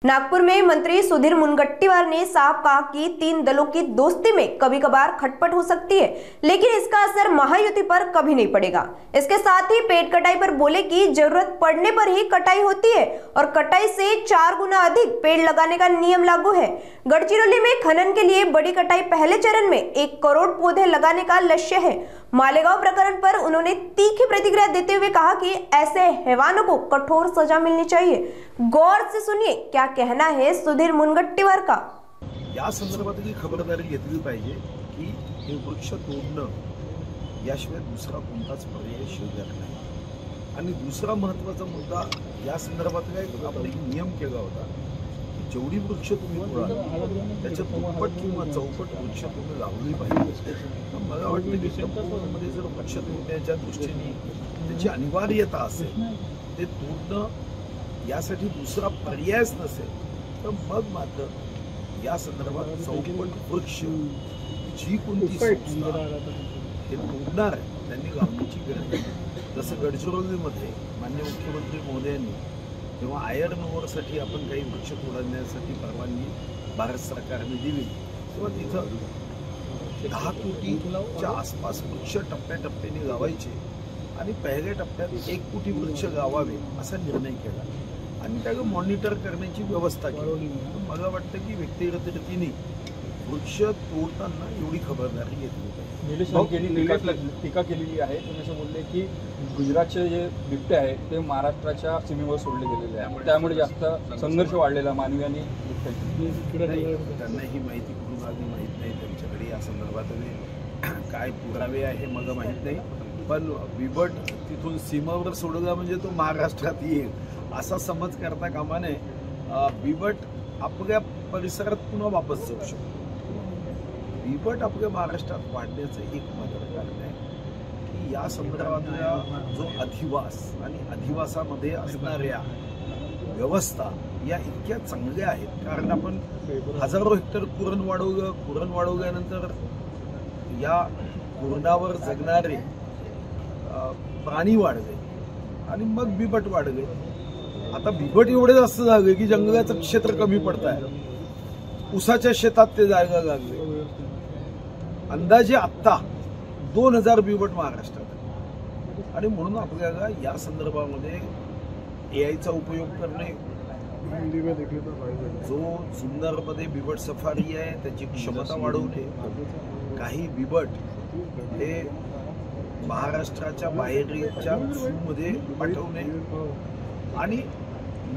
नागपुर में मंत्री सुधीर मुनगंटीवार ने साफ कहा कि तीन दलों की दोस्ती में कभी कभार खटपट हो सकती है, लेकिन इसका असर महायुति पर कभी नहीं पड़ेगा। इसके साथ ही पेड़ कटाई पर बोले कि जरूरत पड़ने पर ही कटाई होती है और कटाई से 4 गुना अधिक पेड़ लगाने का नियम लागू है। गढ़चिरौली में खनन के लिए बड़ी कटाई पहले चरण में 1 करोड़ पौधे लगाने का लक्ष्य है। मालेगांव प्रकरण पर उन्होंने तीखी प्रतिक्रिया देते हुए कहा कि ऐसे हैवानों को कठोर सजा मिलनी चाहिए। गौर से सुनिए क्या कहना है सुधीर मुनगंटीवार का। या संदर्भातली खबरदारी घेतली पाहिजे की हे वृक्ष तोडणं याशिवाय दुसरा कोणताच पर्याय शिल्लक नाही। आणि दुसरा महत्त्वाचा मुद्दा या संदर्भात आपण एक नियम केला होता की जेवढी वृक्ष तुम्ही तोडाल त्याच्या दुप्पट किंवा चौपट वृक्ष तुम्ही लावली पाहिजे। मला वाटतं की संपूर्णमध्ये जर वृक्ष तोडण्याच्या दृष्टीने त्याची अनिवार्यता असेल, ते तोडणं यासाठी दुसरा पर्यायच नसेल तर मग मात्र या संदर्भात चौपट वृक्ष जी कोणती संस्था हे तोडणार आहे त्यांनी लावण्याची गरज आहे। जसं गडचिरोलीमध्ये माननीय मुख्यमंत्री महोदयांनी जेव्हा आयर्न ओरसाठी आपण काही वृक्ष तोडण्यासाठी परवानगी भारत सरकारने दिली तेव्हा तिथं 10 कोटीच्या आसपास वृक्ष टप्प्याटप्प्याने लावायचे आणि पहिल्या टप्प्यात 1 कोटी वृक्ष लावावे असा निर्णय केला आणि त्याला मॉनिटर करण्याची व्यवस्था केली। मला वाटतं की व्यक्तिगत रीतीने वृक्ष तोडताना एवढी खबरदारी घेतली पाहिजे। टीका केलेली आहे। तुम्ही असं बोलले की गुजरातचे जे बिबटे आहेत ते महाराष्ट्राच्या सीमेवर सोडले गेलेले आहे, त्यामुळे जास्त संघर्ष वाढलेला मानवी आणि त्यांना ही माहिती कुठून आली माहीत नाही, त्यांच्याकडे या संदर्भात काय पुरावे आहे मला माहीत नाही, पण बिबट तिथून सीमेवर सोडला म्हणजे तो महाराष्ट्रात येईल असा समज करता कामा नये। बिबट आपल्या परिसरात पुन्हा वापस जाऊ शकतो। बिबट आपल्या महाराष्ट्रात वाढण्याचं एक महत्त्वाचं कारण आहे की या संदर्भातला जो अधिवास आणि अधिवासामध्ये असणाऱ्या व्यवस्था या इतक्या चांगल्या आहेत, कारण आपण हजारो हेक्टर कुरण वाढवल्यानंतर या कुरणावर जगणारे प्राणी वाढले आणि मग बिबट वाढले। आता बिबट एवढे जास्त झाले की जंगलाचं क्षेत्र कमी पडत आहे, उसाच्या शेतात ते जायला लागले। अंदाजे आत्ता 2000 बिबट महाराष्ट्रात आणि म्हणून आपल्याला या संदर्भामध्ये एआयचा उपयोग करणे, जो जुन्नरमध्ये बिबट सफारी आहे त्याची क्षमता वाढवणे, काही बिबट हे महाराष्ट्राच्या बाहेरच्या झूमध्ये पाठवणे आणि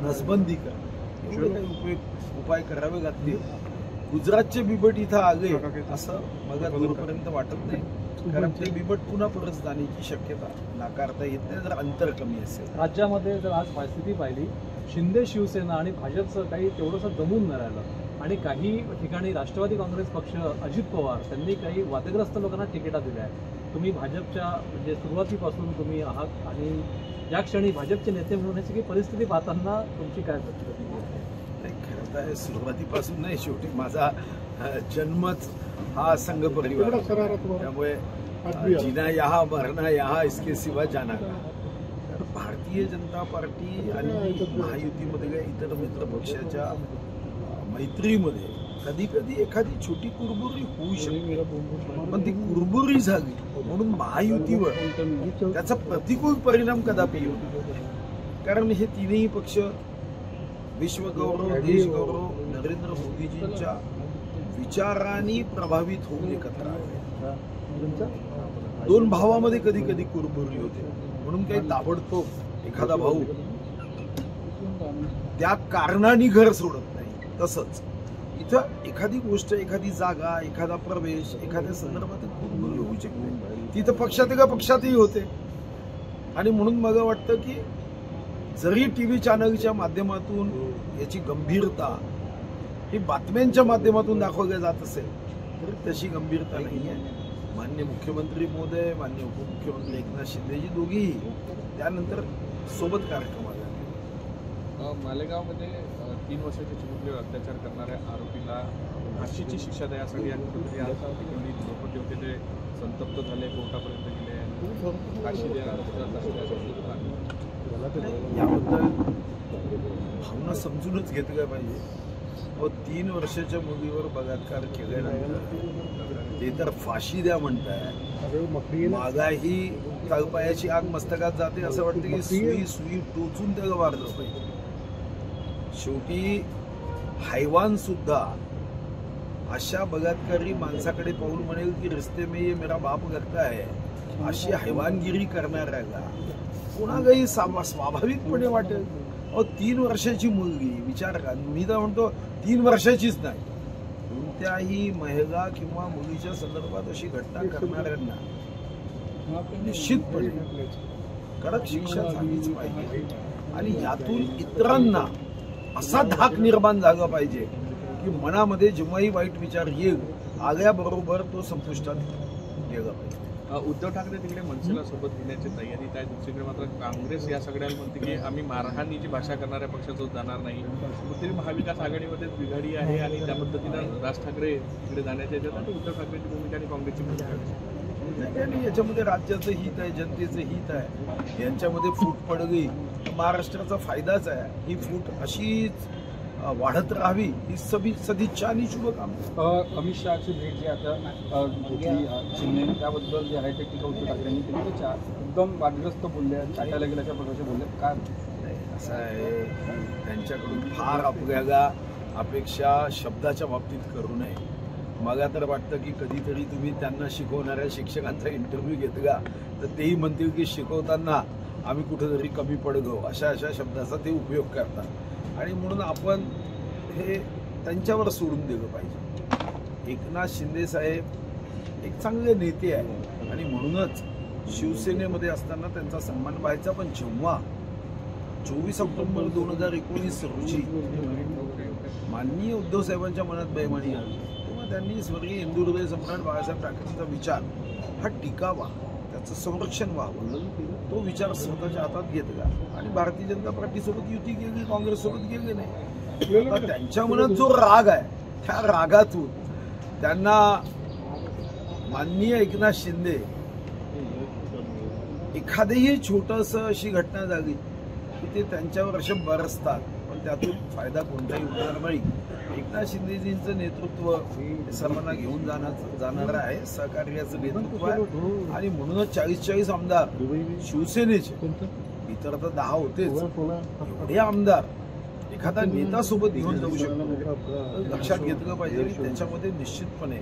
नसबंदी करणे एवढे काही उपाय करावे लागतील। गुजरातचे बिबट इथं आले असं मला दूरपर्यंत वाटत नाही, कारण ते बिबट पुन्हा परत जाण्याची शक्यता नाकारता येत नाही जर अंतर कमी असेल। राज्यामध्ये जर आज परिस्थिती पाहिली, शिंदे शिवसेना आणि भाजपचं काही तेवढंसं जमून न राहिलं आणि काही ठिकाणी राष्ट्रवादी काँग्रेस पक्ष अजित पवार त्यांनी काही वादग्रस्त लोकांना तिकिटा दिल्या आहेत। तुम्ही भाजपच्या म्हणजे सुरुवातीपासून तुम्ही आहात आणि या क्षणी भाजपचे नेते म्हणून ही सगळी परिस्थिती पाहताना तुमची काय प्रतिक्रिया आहे? नाही, खरं तर सुरुवातीपासून नाही, शेवटी माझा जन्मच हा संघ परिवार, त्यामुळे जीना यहाँ मरना यहाँ इसके सिवा जाना का। तर भारतीय जनता पार्टी आणि महायुतीमध्ये इतर मित्र पक्षाच्या मैत्रीमध्ये कधी कधी एखादी छोटी कुरबुरी होऊ शकते, पण ती कुरबुरी झाली म्हणून महायुतीवर त्याचा प्रतिकूल परिणाम कदापि येऊ नये, कारण हे तीनही पक्ष विश्वगौरव, देशगौरव, नरेंद्र मोदीजींच्या विचारांनी प्रभावित होऊन एकत्र आले। 2 भावामध्ये कधी कधी कुरबुरी होते, म्हणून काही ताबडतोब एखादा भाऊ त्या कारणाने घर सोडत नाही। तसंच इथं एखादी गोष्ट, एखादी जागा, एखादा प्रवेश, एखाद्या संदर्भात कुरबुरी होऊ शकते, तिथं पक्षातही होते। आणि म्हणून मला वाटतं की जरी टीव्ही चॅनलच्या माध्यमातून याची गंभीरता ही बातम्यांच्या माध्यमातून दाखवल्या जात असेल तर तशी गंभीरता नाही आहे। माननीय मुख्यमंत्री महोदय, माननीय उपमुख्यमंत्री एकनाथ शिंदेजी दोघेही त्यानंतर सोबत कार्यक्रमाला मालेगावमध्ये 3 वर्षाचे चिमुकले अत्याचार करणाऱ्या आरोपीला फाशीची शिक्षा द्यायसाठी आणि कुठेतरी आज लोक होते ते संतप्त झाले, कोर्टापर्यंत गेले, फाशी द्या याबद्दल भावना समजूनच घेतलं काय पाहिजे. 3 वर्षाच्या मुलीवर बलात्कार केल्यानंतर ते तर फाशी द्या म्हणताय, मागाही तळपायाची आग मस्तकात जाते असं वाटतं की सुई टोचून त्याला मारलं पाहिजे. शेवटी हैवान सुद्धा अशा बलात्कारी माणसाकडे पाहून म्हणेल की रिश्ते में ये मेरा बाप करता है, अशी हैवानगिरी करणाऱ्याला कोणालाही स्वाभाविकपणे वाटेल. 3 वर्षाची मुलगी विचार करा, मी तर म्हणतो 3 वर्षाचीच नाही, कोणत्याही महिला किंवा मुलीच्या संदर्भात अशी घटना करणाऱ्यांना निश्चितपणे कडक शिक्षा झालीच पाहिजे. आणि यातून इतरांना असा धाक निर्माण झाला पाहिजे की मनामध्ये जेव्हाही वाईट विचार येईल आल्याबरोबर तो संपुष्टात गेला पाहिजे. उद्धव ठाकरे तिकडे मनसेला सोबत घेण्याची तयारीत आहे. दुसरीकडे मात्र काँग्रेस या सगळ्याला म्हणते की आम्ही मारहाणीची भाषा करणाऱ्या पक्षातून जाणार नाही. कुठेतरी महाविकास आघाडीमध्ये बिघाडी आहे आणि त्या पद्धतीनं राज ठाकरे तिकडे जाण्याच्या याच्यात उद्धव ठाकरेंची भूमिका आणि काँग्रेसची भूमिका आणि याच्यामध्ये राज्याचं हित आहे, जनतेचं हित आहे, यांच्यामध्ये फूट पडली तर महाराष्ट्राचा फायदाच आहे. ही फूट अशीच वाढत राहावी ही सदिच्छा आणि शुभकामना. अमित शहाची भेट जी आता घेतली शिंदे त्याबद्दल जे आहे ते टीका उद्धव ठाकरेंनी केली, ते एकदम वादग्रस्त बोलले, चाटायला गेल्या अशा प्रकारचे बोलले. काय असं आहे, त्यांच्याकडून फार आपल्याला अपेक्षा शब्दाच्या बाबतीत करू नये. मला तर वाटतं की कधीतरी तुम्ही त्यांना शिकवणाऱ्या शिक्षकांचा इंटरव्ह्यू घेतला तर तेही म्हणतील की शिकवताना आम्ही कुठेतरी कमी पडलो, अशा शब्दाचा ते उपयोग करतात. आणि म्हणून आपण हे त्यांच्यावर सोडून दिलं पाहिजे. एकनाथ शिंदे साहेब एक चांगले नेते आहे आणि म्हणूनच शिवसेनेमध्ये असताना त्यांचा सन्मान व्हायचा. पण जेव्हा 24 ऑक्टोबर 2019 रोजी माननीय उद्धव साहेबांच्या मनात बेईमानी आली तेव्हा त्यांनी स्वर्गीय हिंदुहृदय सम्राट बाळासाहेब ठाकरेंचा विचार हा टिकावा, त्याचं संरक्षण व्हावं, तो विचार स्वतःच्या हातात घेतला आणि भारतीय जनता पार्टीसोबत युती केली, काँग्रेससोबत गेले नाही. त्यांच्या मनात जो राग आहे त्या रागातून त्यांना माननीय एकनाथ शिंदे एखादीही छोटंसं अशी घटना झाली की ते त्यांच्यावर असे बरसतात, पण त्यातून फायदा कोणताही होणार नाही. एकनाथ शिंदेजींचं नेतृत्व सर्वांना घेऊन जाणार आहे, सहकार्याचं नेतृत्व आहे आणि म्हणूनच 40 आमदार शिवसेनेचे, इतर तर 10 होतेच, एवढे आमदार एखादा नेता सोबत घेऊन जाऊ शकतो. लक्षात घेतलं पाहिजे. त्याच्यामध्ये निश्चितपणे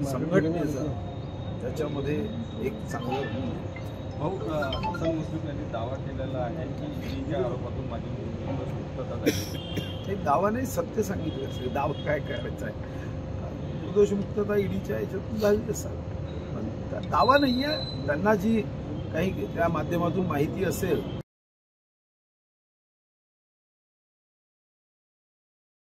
संघटनेचा त्याच्यामध्ये एक चांगलं भाऊ हसन मुश्रीफ यांनी दावा केलेला आहे की ईडीच्या आरोपातून माझी मुक्तता झाली. हे दावा नाही, सत्य सांगितलं असेल. दावा काय करायचा आहे, निर्दोष मुक्तता ईडीच्या याच्यातून झाली असेल, पण दावा नाही आहे. त्यांना जी काही त्या माध्यमातून माहिती असेल